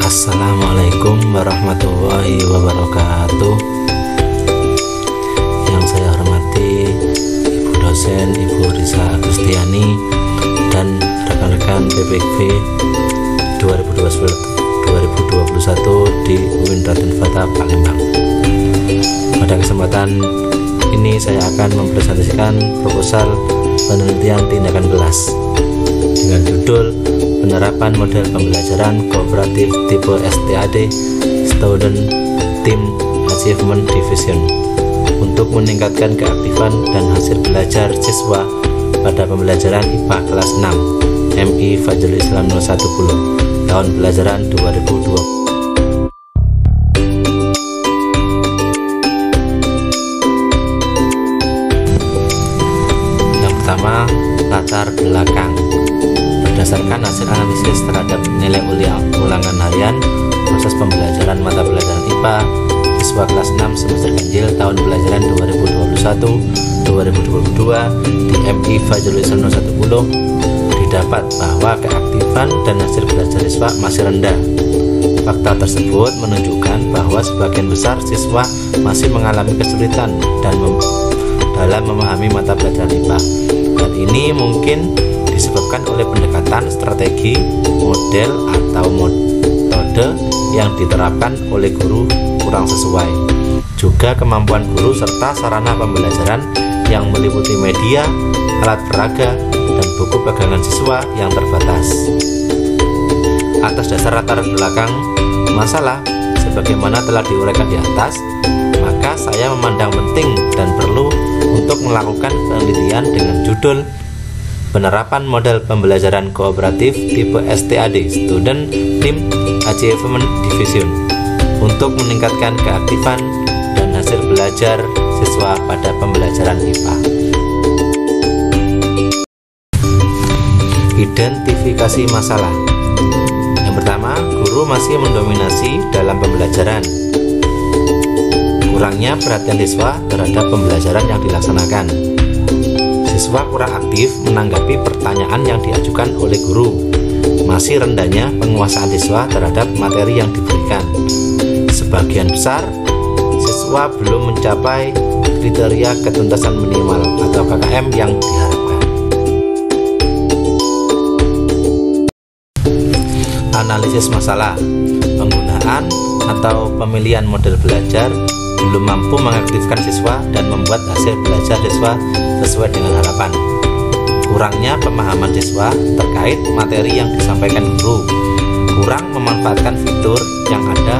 Assalamualaikum warahmatullahi wabarakatuh. Yang saya hormati Ibu dosen Ibu Risa Agustiani dan rekan-rekan PPKV 2021 di UIN Raden Fata Palembang. Pada kesempatan ini saya akan mempresentasikan proposal penelitian tindakan kelas dengan judul penerapan model pembelajaran kooperatif tipe STAD Student Team Achievement Division untuk meningkatkan keaktifan dan hasil belajar siswa pada pembelajaran IPA kelas 6 MI Fajrul Islam 0110 tahun pelajaran 2020. Yang pertama, latar belakang. Berdasarkan hasil analisis terhadap nilai ulangan harian proses pembelajaran mata pelajaran IPA siswa kelas 6 semester ganjil tahun pelajaran 2021-2022 di MI Fajrul Islam 0110 didapat bahwa keaktifan dan hasil belajar siswa masih rendah. Fakta tersebut menunjukkan bahwa sebagian besar siswa masih mengalami kesulitan dalam memahami mata pelajaran IPA. Hal ini mungkin disebabkan oleh pendekatan strategi, model atau metode yang diterapkan oleh guru kurang sesuai. Juga kemampuan guru serta sarana pembelajaran yang meliputi media, alat peraga, dan buku pegangan siswa yang terbatas. Atas dasar latar belakang masalah sebagaimana telah diuraikan di atas, maka saya memandang penting dan perlu untuk melakukan penelitian dengan judul penerapan model pembelajaran kooperatif tipe STAD Student Team Achievement Division untuk meningkatkan keaktifan dan hasil belajar siswa pada pembelajaran IPA. Identifikasi masalah. Yang pertama, guru masih mendominasi dalam pembelajaran. Kurangnya perhatian siswa terhadap pembelajaran yang dilaksanakan. Siswa kurang aktif menanggapi pertanyaan yang diajukan oleh guru. Masih rendahnya penguasaan siswa terhadap materi yang diberikan. Sebagian besar siswa belum mencapai kriteria ketuntasan minimal atau KKM yang diharapkan. Analisis masalah. Penggunaan atau pemilihan model belajar belum mampu mengaktifkan siswa dan membuat hasil belajar siswa sesuai dengan harapan. Kurangnya pemahaman siswa terkait materi yang disampaikan guru. Kurang memanfaatkan fitur yang ada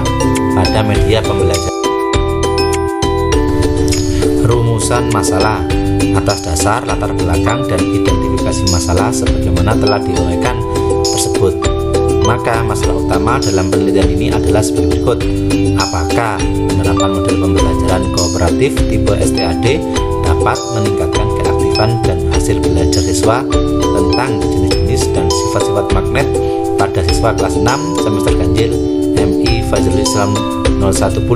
pada media pembelajaran. Rumusan masalah atas dasar latar belakang dan identifikasi masalah sebagaimana telah diuraikan tersebut. Maka masalah utama dalam penelitian ini adalah sebagai berikut. Apakah penerapan model pembelajaran kooperatif tipe STAD dapat meningkatkan keaktifan dan hasil belajar siswa tentang jenis-jenis dan sifat-sifat magnet pada siswa kelas 6 semester ganjil MI Fajrul Islam 0110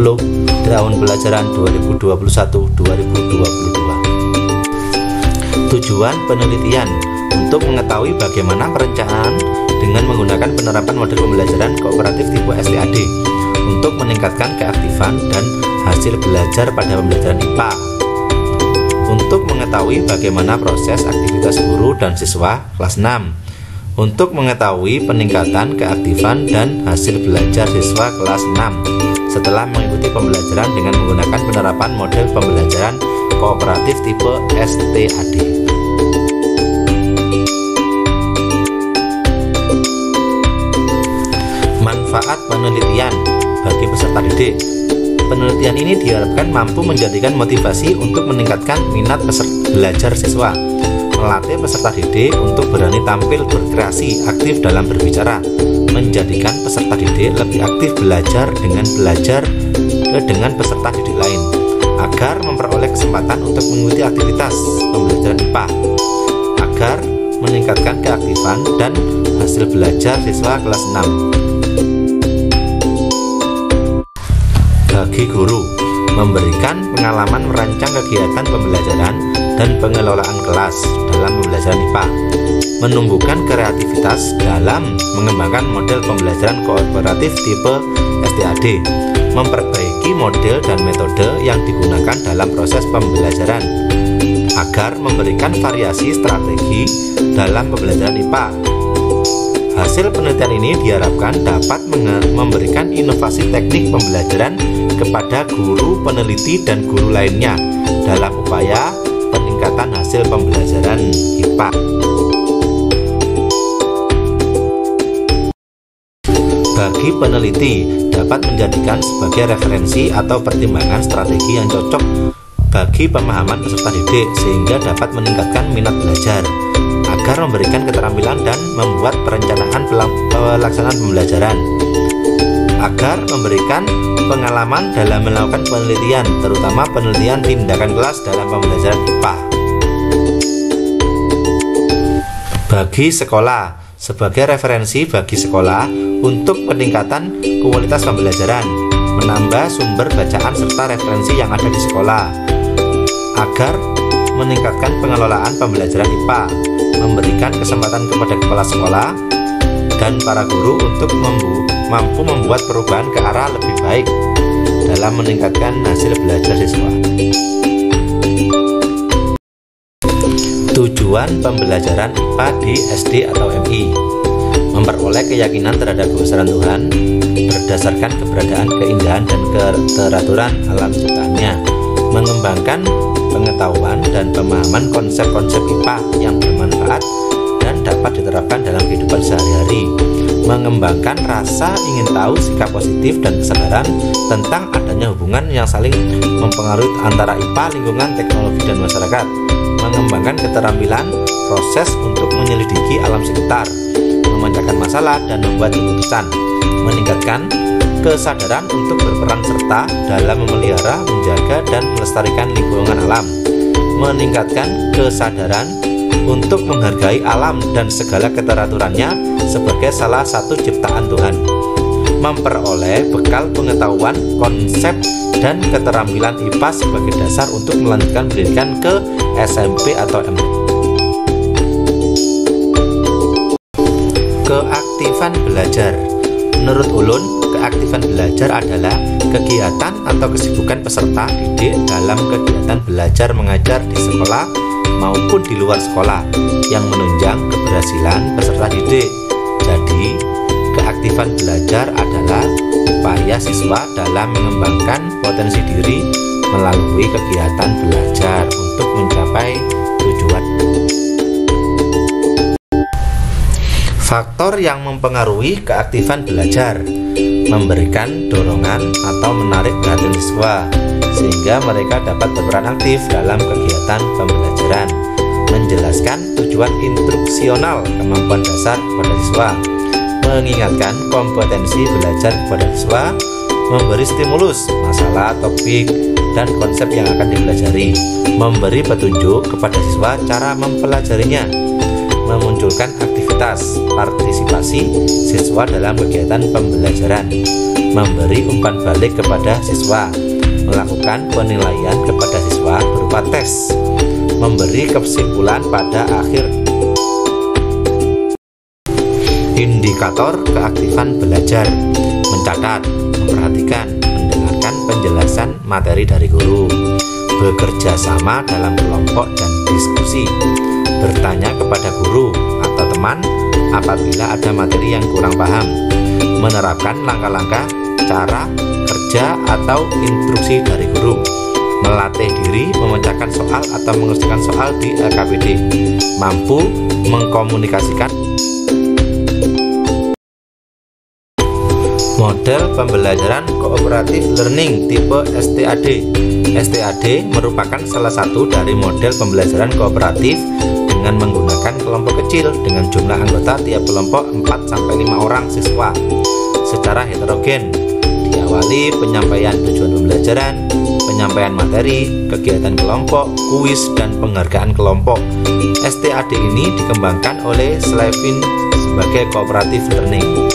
tahun pelajaran 2021-2022. Tujuan penelitian untuk mengetahui bagaimana perencanaan dengan menggunakan penerapan model pembelajaran kooperatif tipe STAD untuk meningkatkan keaktifan dan hasil belajar pada pembelajaran IPA. Untuk mengetahui bagaimana proses aktivitas guru dan siswa kelas 6. Untuk mengetahui peningkatan keaktifan dan hasil belajar siswa kelas 6 setelah mengikuti pembelajaran dengan menggunakan penerapan model pembelajaran kooperatif tipe STAD. Manfaat penelitian bagi peserta didik. Penelitian ini diharapkan mampu menjadikan motivasi untuk meningkatkan minat belajar siswa, melatih peserta didik untuk berani tampil berkreasi aktif dalam berbicara, menjadikan peserta didik lebih aktif belajar dengan peserta didik lain, agar memperoleh kesempatan untuk mengikuti aktivitas pembelajaran IPA, agar meningkatkan keaktifan dan hasil belajar siswa kelas 6. Bagi guru, memberikan pengalaman merancang kegiatan pembelajaran dan pengelolaan kelas dalam pembelajaran IPA, menumbuhkan kreativitas dalam mengembangkan model pembelajaran kooperatif tipe STAD, memperbaiki model dan metode yang digunakan dalam proses pembelajaran agar memberikan variasi strategi dalam pembelajaran IPA. Hasil penelitian ini diharapkan dapat memberikan inovasi teknik pembelajaran kepada guru, peneliti, dan guru lainnya dalam upaya peningkatan hasil pembelajaran IPA. Bagi peneliti, dapat menjadikan sebagai referensi atau pertimbangan strategi yang cocok bagi pemahaman peserta didik sehingga dapat meningkatkan minat belajar, agar memberikan keterampilan dan membuat perencanaan pelaksanaan pembelajaran, agar memberikan pengalaman dalam melakukan penelitian, terutama penelitian tindakan kelas dalam pembelajaran IPA. Bagi sekolah, sebagai referensi bagi sekolah untuk peningkatan kualitas pembelajaran, menambah sumber bacaan serta referensi yang ada di sekolah, agar meningkatkan pengelolaan pembelajaran IPA, memberikan kesempatan kepada kepala sekolah dan para guru untuk mampu membuat perubahan ke arah lebih baik dalam meningkatkan hasil belajar siswa. Tujuan pembelajaran IPA di SD atau MI: memperoleh keyakinan terhadap kebesaran Tuhan berdasarkan keberadaan, keindahan, dan keteraturan alam ciptaannya, mengembangkan pengetahuan dan pemahaman konsep-konsep IPA yang bermanfaat dan dapat diterapkan dalam kehidupan sehari-hari, mengembangkan rasa ingin tahu, sikap positif, dan kesadaran tentang adanya hubungan yang saling mempengaruhi antara IPA, lingkungan, teknologi, dan masyarakat, mengembangkan keterampilan proses untuk menyelidiki alam sekitar, memecahkan masalah dan membuat keputusan, meningkatkan kesadaran untuk berperan serta dalam memelihara, menjaga, dan melestarikan lingkungan alam, meningkatkan kesadaran untuk menghargai alam dan segala keteraturannya sebagai salah satu ciptaan Tuhan, memperoleh bekal pengetahuan, konsep, dan keterampilan IPA sebagai dasar untuk melanjutkan pendidikan ke SMP atau MI. Keaktifan belajar. Menurut Ulun, keaktifan belajar adalah kegiatan atau kesibukan peserta didik dalam kegiatan belajar mengajar di sekolah maupun di luar sekolah yang menunjang keberhasilan peserta didik. Jadi, keaktifan belajar adalah upaya siswa dalam mengembangkan potensi diri melalui kegiatan belajar untuk mencapai tujuan. Faktor yang mempengaruhi keaktifan belajar: memberikan dorongan atau menarik perhatian siswa sehingga mereka dapat berperan aktif dalam kegiatan pembelajaran, menjelaskan tujuan instruksional kemampuan dasar kepada siswa, mengingatkan kompetensi belajar kepada siswa, memberi stimulus masalah, topik, dan konsep yang akan dipelajari, memberi petunjuk kepada siswa cara mempelajarinya, memunculkan aktivitas partisipasi siswa dalam kegiatan pembelajaran, memberi umpan balik kepada siswa, melakukan penilaian kepada siswa berupa tes, memberi kesimpulan pada akhir. Indikator keaktifan belajar: mencatat, memperhatikan, mendengarkan penjelasan materi dari guru, bekerja sama dalam kelompok dan diskusi, bertanya kepada guru atau teman apabila ada materi yang kurang paham, menerapkan langkah-langkah cara kerja atau instruksi dari guru, melatih diri memecahkan soal atau mengerjakan soal di LKPD, mampu mengkomunikasikan. Model pembelajaran kooperatif learning tipe STAD. STAD merupakan salah satu dari model pembelajaran kooperatif dengan menggunakan kelompok kecil dengan jumlah anggota tiap kelompok 4-5 orang siswa secara heterogen. Diawali penyampaian tujuan pembelajaran, penyampaian materi, kegiatan kelompok, kuis, dan penghargaan kelompok. STAD ini dikembangkan oleh Slavin sebagai cooperative learning.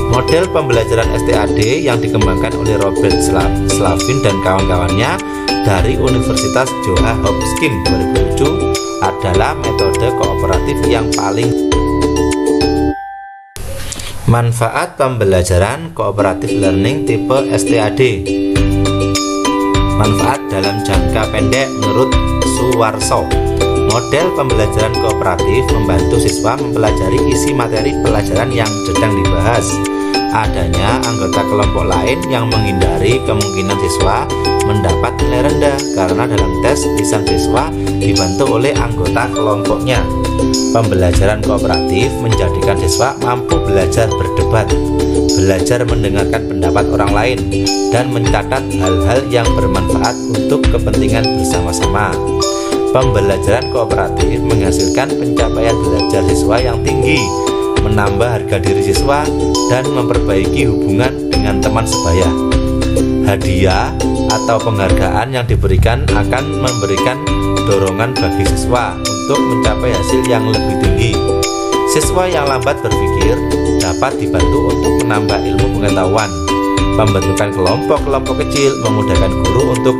Model pembelajaran STAD yang dikembangkan oleh Robert Slavin dan kawan-kawannya dari Universitas Johns Hopkins 2007 adalah metode kooperatif yang paling. Manfaat pembelajaran kooperatif learning tipe STAD. Manfaat dalam jangka pendek menurut Suwarso. Model pembelajaran kooperatif membantu siswa mempelajari isi materi pelajaran yang sedang dibahas. Adanya anggota kelompok lain yang menghindari kemungkinan siswa mendapat nilai rendah karena dalam tes lisan siswa dibantu oleh anggota kelompoknya. Pembelajaran kooperatif menjadikan siswa mampu belajar berdebat, belajar mendengarkan pendapat orang lain, dan mencatat hal-hal yang bermanfaat untuk kepentingan bersama-sama. Pembelajaran kooperatif menghasilkan pencapaian belajar siswa yang tinggi, menambah harga diri siswa, dan memperbaiki hubungan dengan teman sebaya. Hadiah atau penghargaan yang diberikan akan memberikan dorongan bagi siswa untuk mencapai hasil yang lebih tinggi. Siswa yang lambat berpikir dapat dibantu untuk menambah ilmu pengetahuan. Pembentukan kelompok-kelompok kecil memudahkan guru untuk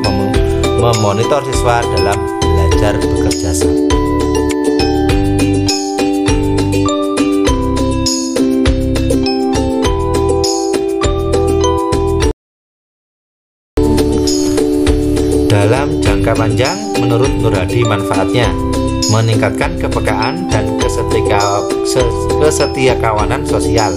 memonitor siswa dalam belajar bekerja sama. Dalam jangka panjang, menurut Nur Hadi, manfaatnya meningkatkan kepekaan dan kesetiakawanan sosial,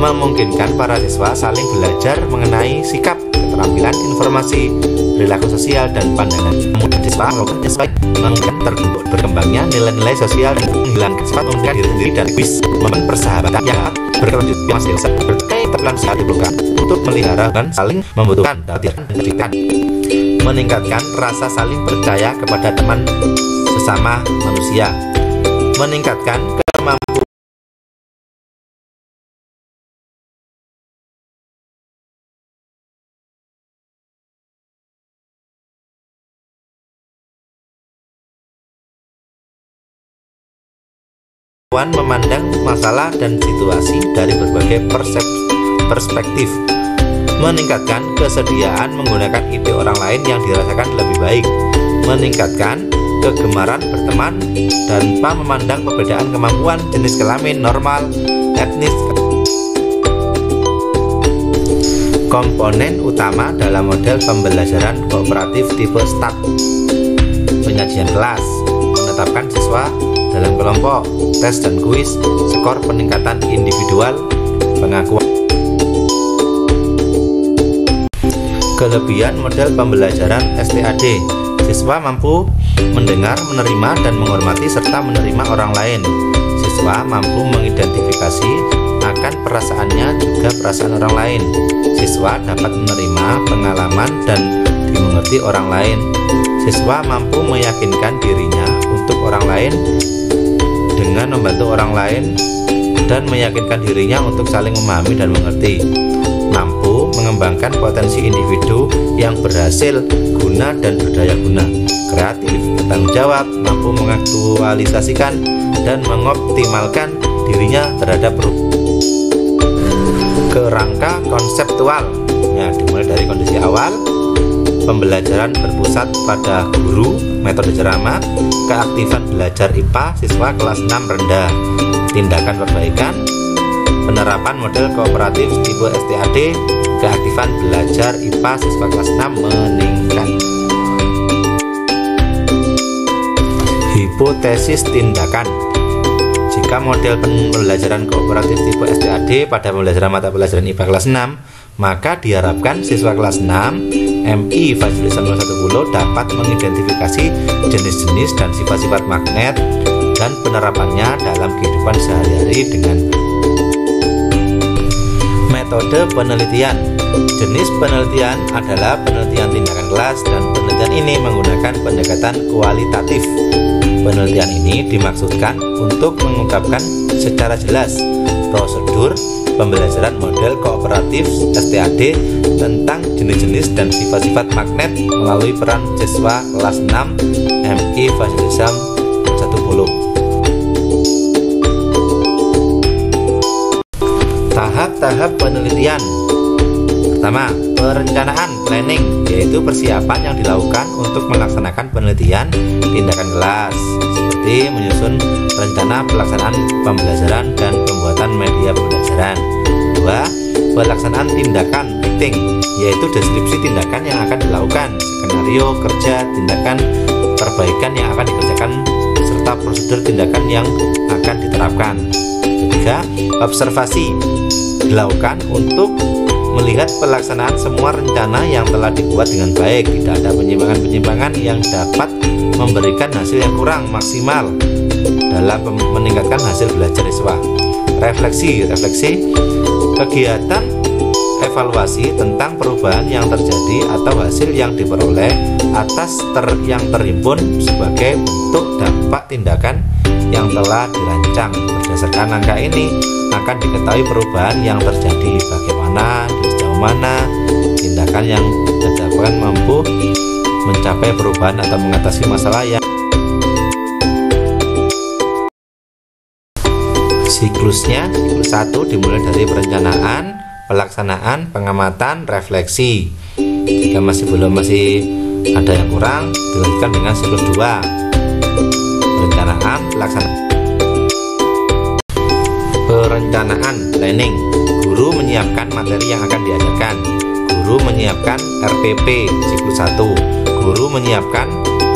memungkinkan para siswa saling belajar mengenai sikap, keterampilan, informasi, perilaku sosial, dan pandangan. Kemudian siswa memungkinkan terbentuk berkembangnya nilai-nilai sosial dan menghilangkan sifat memiliki diri sendiri dan egois, membangun persahabatan yang berkelanjutan yang masih berkait terpelan saat diperlukan untuk melihara dan saling membutuhkan dan tidak meningkatkan rasa saling percaya kepada teman sesama manusia, meningkatkan kemampuan memandang masalah dan situasi dari berbagai perspektif, meningkatkan kesediaan menggunakan ide orang lain yang dirasakan lebih baik, meningkatkan kegemaran berteman tanpa memandang perbedaan kemampuan, jenis kelamin, normal, etnis. Komponen utama dalam model pembelajaran kooperatif tipe STAD: penyajian kelas, menetapkan siswa dalam kelompok, tes dan kuis, skor peningkatan individual, pengakuan. Kelebihan model pembelajaran STAD: siswa mampu mendengar, menerima, dan menghormati serta menerima orang lain. Siswa mampu mengidentifikasi akan perasaannya juga perasaan orang lain. Siswa dapat menerima pengalaman dan dimengerti orang lain. Siswa mampu meyakinkan dirinya untuk orang lain dengan membantu orang lain dan meyakinkan dirinya untuk saling memahami dan mengerti. Mampu mengembangkan potensi individu yang berhasil guna dan berdaya guna, kreatif, bertanggung jawab, mampu mengaktualisasikan dan mengoptimalkan dirinya terhadap kerangka konseptual. Nah, dimulai dari kondisi awal, pembelajaran berpusat pada guru, metode ceramah, keaktifan belajar IPA siswa kelas 6 rendah, tindakan perbaikan, penerapan model kooperatif tipe STAD, keaktifan belajar IPA siswa kelas 6 meningkat. Hipotesis tindakan: jika model pembelajaran kooperatif tipe STAD pada pembelajaran mata pelajaran IPA kelas 6, maka diharapkan siswa kelas 6 MI Fajrulisan 0110 dapat mengidentifikasi jenis-jenis dan sifat-sifat magnet dan penerapannya dalam kehidupan sehari-hari dengan metode penelitian. Jenis penelitian adalah penelitian tindakan kelas, dan penelitian ini menggunakan pendekatan kualitatif. Penelitian ini dimaksudkan untuk mengungkapkan secara jelas prosedur pembelajaran model kooperatif STAD tentang jenis-jenis dan sifat-sifat magnet melalui peran siswa kelas 6 MI Fajrulisan 10. Tahap-tahap penelitian. Pertama, Perencanaan planning yaitu persiapan yang dilakukan untuk melaksanakan penelitian tindakan kelas, seperti menyusun rencana pelaksanaan pembelajaran dan pembuatan media pembelajaran. 2. Pelaksanaan tindakan acting yaitu deskripsi tindakan yang akan dilakukan, skenario kerja, tindakan perbaikan yang akan dikerjakan, serta prosedur tindakan yang akan diterapkan. 3. Observasi dilakukan untuk melihat pelaksanaan semua rencana yang telah dibuat dengan baik, tidak ada penyimpangan-penyimpangan yang dapat memberikan hasil yang kurang maksimal dalam meningkatkan hasil belajar siswa. Refleksi kegiatan evaluasi tentang perubahan yang terjadi atau hasil yang diperoleh atas yang terhimpun sebagai bentuk dampak tindakan yang telah dirancang. Berdasarkan angka ini akan diketahui perubahan yang terjadi, bagaimana dan sejauh mana tindakan yang dilakukan mampu mencapai perubahan atau mengatasi masalah yang siklusnya. Siklus 1 dimulai dari perencanaan, pelaksanaan, pengamatan, refleksi. Jika masih ada yang kurang, dilanjutkan dengan siklus 2, perencanaan, pelaksanaan. Perencanaan planning, guru menyiapkan materi yang akan diajarkan. Guru menyiapkan RPP siklus 1. Guru menyiapkan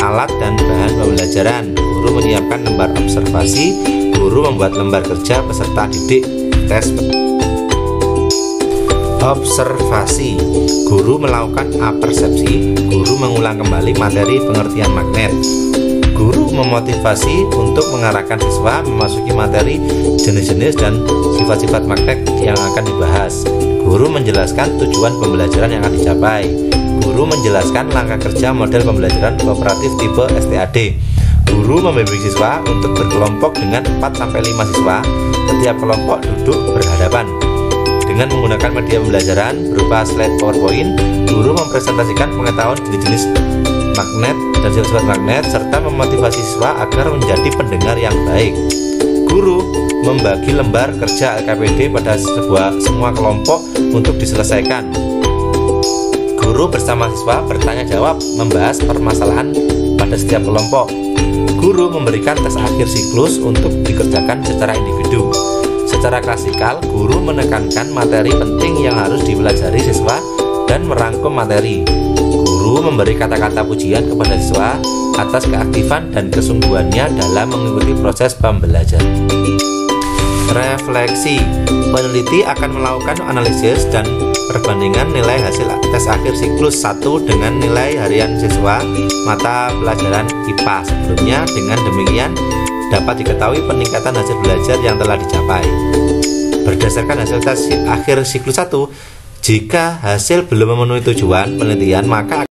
alat dan bahan pembelajaran. Guru menyiapkan lembar observasi. Guru membuat lembar kerja peserta didik tes. Observasi, guru melakukan apersepsi. Guru mengulang kembali materi pengertian magnet. Guru memotivasi untuk mengarahkan siswa memasuki materi, jenis-jenis dan sifat-sifat magnet yang akan dibahas. Guru menjelaskan tujuan pembelajaran yang akan dicapai. Guru menjelaskan langkah kerja model pembelajaran kooperatif tipe STAD. Guru membimbing siswa untuk berkelompok dengan 4-5 siswa. Setiap kelompok duduk berhadapan. Dengan menggunakan media pembelajaran berupa slide PowerPoint, guru mempresentasikan pengetahuan jenis-jenis magnet dan sifat-sifat magnet serta memotivasi siswa agar menjadi pendengar yang baik. Guru membagi lembar kerja LKPD pada semua kelompok untuk diselesaikan. Guru bersama siswa bertanya jawab membahas permasalahan pada setiap kelompok. Guru memberikan tes akhir siklus untuk dikerjakan secara individu. Secara klasikal, guru menekankan materi penting yang harus dipelajari siswa dan merangkum materi. Guru memberi kata-kata pujian kepada siswa atas keaktifan dan kesungguhannya dalam mengikuti proses pembelajaran. Refleksi, peneliti akan melakukan analisis dan perbandingan nilai hasil tes akhir siklus 1 dengan nilai harian siswa mata pelajaran IPA sebelumnya. Dengan demikian dapat diketahui peningkatan hasil belajar yang telah dicapai. Berdasarkan hasil tes akhir siklus 1, jika hasil belum memenuhi tujuan penelitian, maka